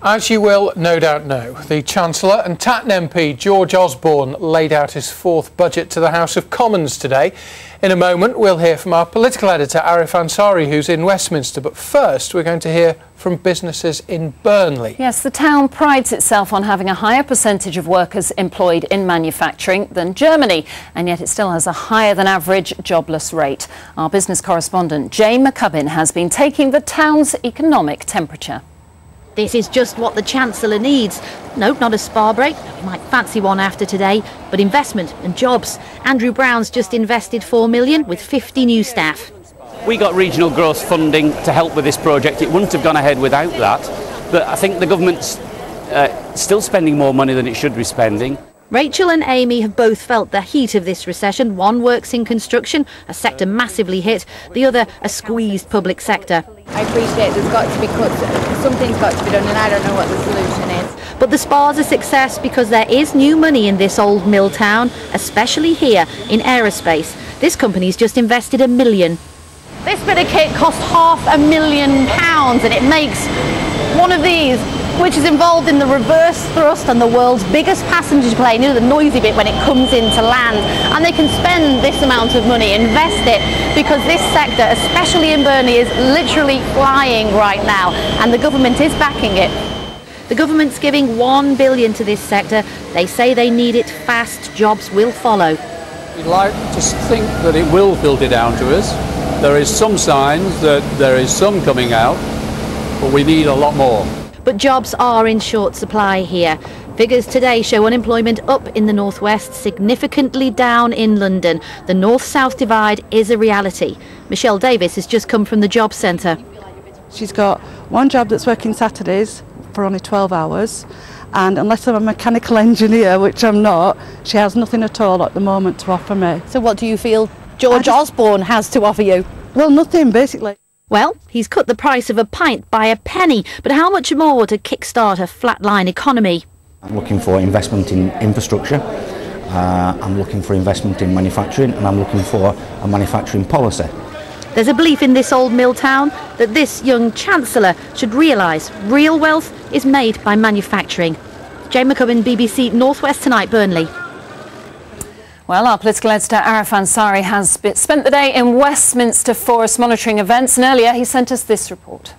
As you will no doubt know, the Chancellor and Tatton MP George Osborne laid out his fourth budget to the House of Commons today. In a moment we'll hear from our political editor Arif Ansari, who's in Westminster, but first we're going to hear from businesses in Burnley. Yes, the town prides itself on having a higher percentage of workers employed in manufacturing than Germany, and yet it still has a higher than average jobless rate. Our business correspondent Jane McCubbin has been taking the town's economic temperature. This is just what the Chancellor needs. No, not a spa break. You might fancy one after today, but investment and jobs. Andrew Brown's just invested $4 million with 50 new staff. We got regional growth funding to help with this project. It wouldn't have gone ahead without that. But I think the government's still spending more money than it should be spending. Rachel and Amy have both felt the heat of this recession. One works in construction, a sector massively hit, the other a squeezed public sector. I appreciate there's got to be cuts, something's got to be done, and I don't know what the solution is. But the spa's a success because there is new money in this old mill town, especially here in aerospace. This company's just invested $1 million. This bit of kit cost £500,000 and it makes one of these, which is involved in the reverse thrust on the world's biggest passenger plane, you know, the noisy bit when it comes into land. And they can spend this amount of money, invest it, because this sector, especially in Burnley, is literally flying right now, and the government is backing it. The government's giving $1 billion to this sector. They say they need it fast. Jobs will follow. We'd like to think that it will filter down to us. There is some signs that there is some coming out, but we need a lot more. But jobs are in short supply here. Figures today show unemployment up in the northwest, significantly down in London. The north-south divide is a reality. Michelle Davis has just come from the job centre. She's got one job that's working Saturdays for only 12 hours, and unless I'm a mechanical engineer, which I'm not, she has nothing at all at the moment to offer me. So what do you feel George Osborne has to offer you? Well, nothing, basically. Well, he's cut the price of a pint by a penny, but how much more to kickstart a flatline economy? I'm looking for investment in infrastructure, I'm looking for investment in manufacturing, and I'm looking for a manufacturing policy. There's a belief in this old mill town that this young Chancellor should realise real wealth is made by manufacturing. Jane McCubbin, BBC North West Tonight, Burnley. Well, our political editor Arif Ansari has spent the day in Westminster forest monitoring events, and earlier he sent us this report.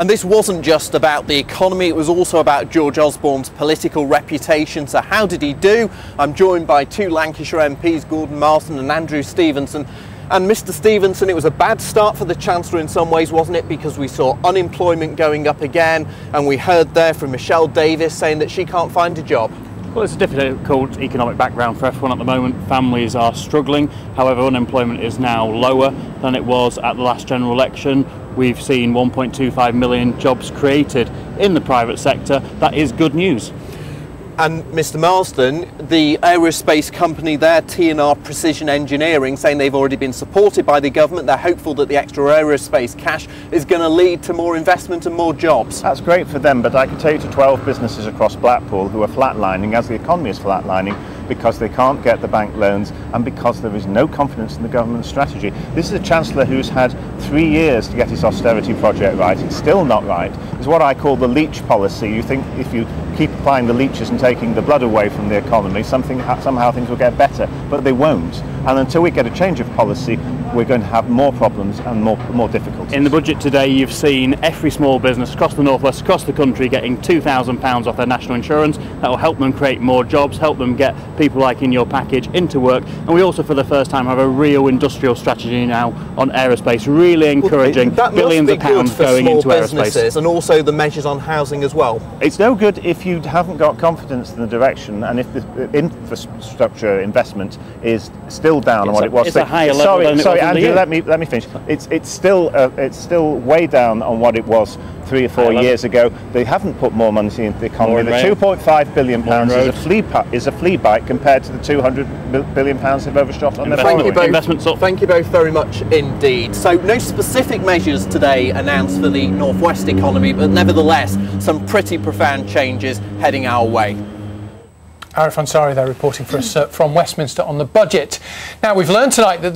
And this wasn't just about the economy, it was also about George Osborne's political reputation. So how did he do? I'm joined by two Lancashire MPs, Gordon Marston and Andrew Stevenson. And Mr Stevenson, it was a bad start for the Chancellor in some ways, wasn't it? Because we saw unemployment going up again, and we heard there from Michelle Davis saying that she can't find a job. Well, it's a difficult economic background for everyone at the moment. Families are struggling. However, unemployment is now lower than it was at the last general election. We've seen 1.25 million jobs created in the private sector. That is good news. And Mr Marsden, the aerospace company there, T&R Precision Engineering, saying they've already been supported by the government. They're hopeful that the extra aerospace cash is going to lead to more investment and more jobs. That's great for them, but I can tell you to 12 businesses across Blackpool who are flatlining as the economy is flatlining because they can't get the bank loans and because there is no confidence in the government's strategy. This is a Chancellor who's had 3 years to get his austerity project right. It's still not right. It's what I call the leech policy. You think if you keep applying the leeches and taking the blood away from the economy, somehow things will get better, but they won't. And until we get a change of policy, we're going to have more problems and more difficulties. In the budget today, you've seen every small business across the northwest, across the country, getting £2,000 off their national insurance. That will help them create more jobs, help them get people like in your package into work. And we also, for the first time, have a real industrial strategy now on aerospace, really encouraging billions of pounds going into aerospace. And also the measures on housing as well. It's no good if you haven't got confidence in the direction, and if the infrastructure investment is still down on what it was. It's a higher level than it was. Andrew, let me finish. It's still way down on what it was 3 or 4 years ago. They haven't put more money into the economy. The £2.5 billion is a flea bite compared to the £200 billion they've overshot on their investment. Thank you both very much indeed. So no specific measures today announced for the northwest economy, but nevertheless some pretty profound changes heading our way. Arif Ansari there reporting for us from Westminster on the budget. Now, we've learned tonight that